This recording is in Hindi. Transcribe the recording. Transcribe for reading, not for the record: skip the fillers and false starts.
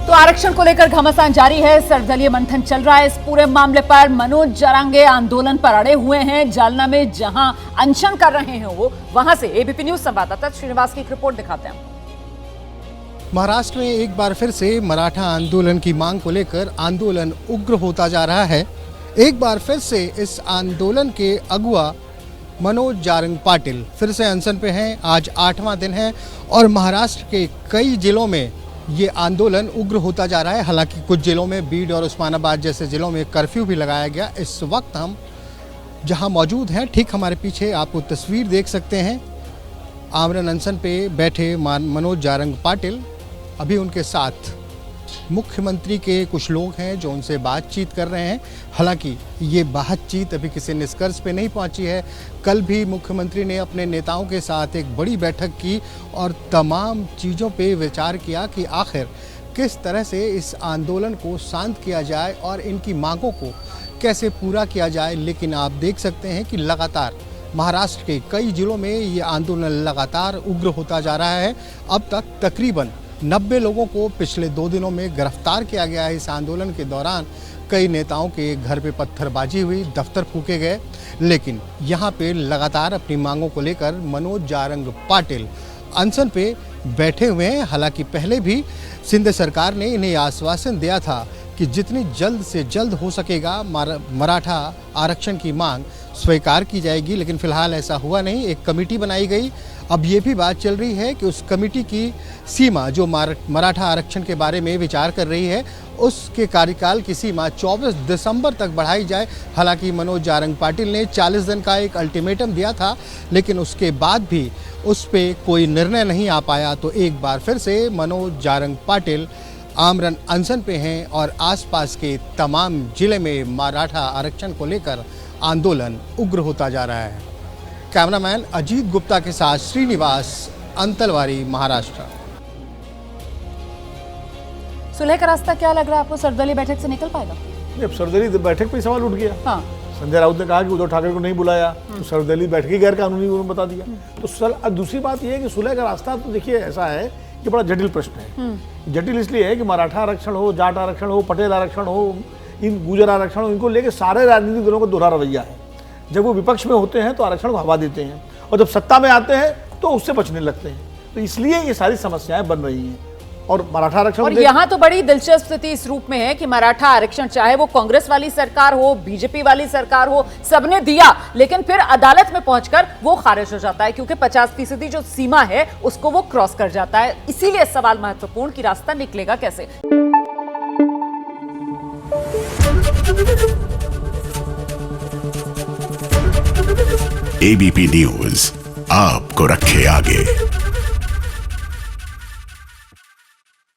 तो आरक्षण को लेकर घमासान जारी है, सर्वदलीय मंथन चल रहा है। इस पूरे मामले पर मनोज जारंगे आंदोलन पर अड़े हुए हैं। जालना में जहां अनशन कर रहे हैं वो, वहां से एबीपी न्यूज संवाददाता श्रीनिवास की एक रिपोर्ट दिखाते हैं। महाराष्ट्र में एक बार फिर से मराठा आंदोलन की मांग को लेकर आंदोलन उग्र होता जा रहा है। एक बार फिर से इस आंदोलन के अगुआ मनोज जारंग पाटिल फिर से अनशन पे हैं। आज 8वां दिन है और महाराष्ट्र के कई जिलों में ये आंदोलन उग्र होता जा रहा है। हालांकि कुछ जिलों में बीड और उस्मानाबाद जैसे जिलों में कर्फ्यू भी लगाया गया। इस वक्त हम जहां मौजूद हैं, ठीक हमारे पीछे आपको तस्वीर देख सकते हैं। आमरण अनशन पे बैठे मनोज जारंग पाटिल, अभी उनके साथ मुख्यमंत्री के कुछ लोग हैं जो उनसे बातचीत कर रहे हैं। हालांकि ये बातचीत अभी किसी निष्कर्ष पे नहीं पहुंची है। कल भी मुख्यमंत्री ने अपने नेताओं के साथ एक बड़ी बैठक की और तमाम चीज़ों पे विचार किया कि आखिर किस तरह से इस आंदोलन को शांत किया जाए और इनकी मांगों को कैसे पूरा किया जाए। लेकिन आप देख सकते हैं कि लगातार महाराष्ट्र के कई जिलों में ये आंदोलन लगातार उग्र होता जा रहा है। अब तक तकरीबन 90 लोगों को पिछले 2 दिनों में गिरफ्तार किया गया है। इस आंदोलन के दौरान कई नेताओं के घर पे पत्थरबाजी हुई, दफ्तर फूके गए। लेकिन यहाँ पे लगातार अपनी मांगों को लेकर मनोज जारंग पाटिल अनशन पे बैठे हुए हैं। हालांकि पहले भी सिंध सरकार ने इन्हें आश्वासन दिया था कि जितनी जल्द से जल्द हो सकेगा मराठा आरक्षण की मांग स्वीकार की जाएगी, लेकिन फिलहाल ऐसा हुआ नहीं। एक कमेटी बनाई गई। अब ये भी बात चल रही है कि उस कमेटी की सीमा जो मराठा आरक्षण के बारे में विचार कर रही है, उसके कार्यकाल की सीमा 24 दिसंबर तक बढ़ाई जाए। हालांकि मनोज जारंग पाटिल ने 40 दिन का एक अल्टीमेटम दिया था, लेकिन उसके बाद भी उस पर कोई निर्णय नहीं आ पाया। तो एक बार फिर से मनोज जारंग पाटिल आमरण अनशन पे हैं और आसपास के तमाम जिले में मराठा आरक्षण को लेकर आंदोलन उग्र होता जा रहा है। कैमरामैन अजीत गुप्ता के साथ श्रीनिवास, अंतलवारी, महाराष्ट्र। सुलह का रास्ता क्या लग रहा है आपको, सर्वदलीय बैठक से निकल पाएगा? अब सर्वदलीय बैठक पे सवाल उठ गया। हाँ। संजय राउत ने कहा कि उद्धव ठाकरे को नहीं बुलाया, तो सर्वदलीय बैठक ही गैर कानूनी उन्होंने बता दिया। तो दूसरी बात यह है कि सुलह का रास्ता, तो देखिए ऐसा है कि बड़ा जटिल प्रश्न है। जटिल इसलिए है कि मराठा आरक्षण हो, जाट आरक्षण हो, पटेल आरक्षण हो, इन गुजर आरक्षण हो, इनको लेकर सारे राजनीतिक दलों का दोहरा रवैया है। जब वो विपक्ष में होते हैं तो आरक्षण को हवा देते हैं और जब सत्ता में आते हैं तो उससे बचने लगते हैं। तो इसलिए ये सारी समस्याएं बन रही हैं। और मराठा आरक्षण, और यहाँ तो बड़ी दिलचस्प स्थिति इस रूप में है कि मराठा आरक्षण चाहे वो कांग्रेस वाली सरकार हो, बीजेपी वाली सरकार हो, सबने दिया, लेकिन फिर अदालत में पहुंचकर वो खारिज हो जाता है क्योंकि 50% जो सीमा है उसको वो क्रॉस कर जाता है। इसीलिए सवाल महत्वपूर्ण कि रास्ता निकलेगा कैसे। एबीपी न्यूज आपको रखे आगे।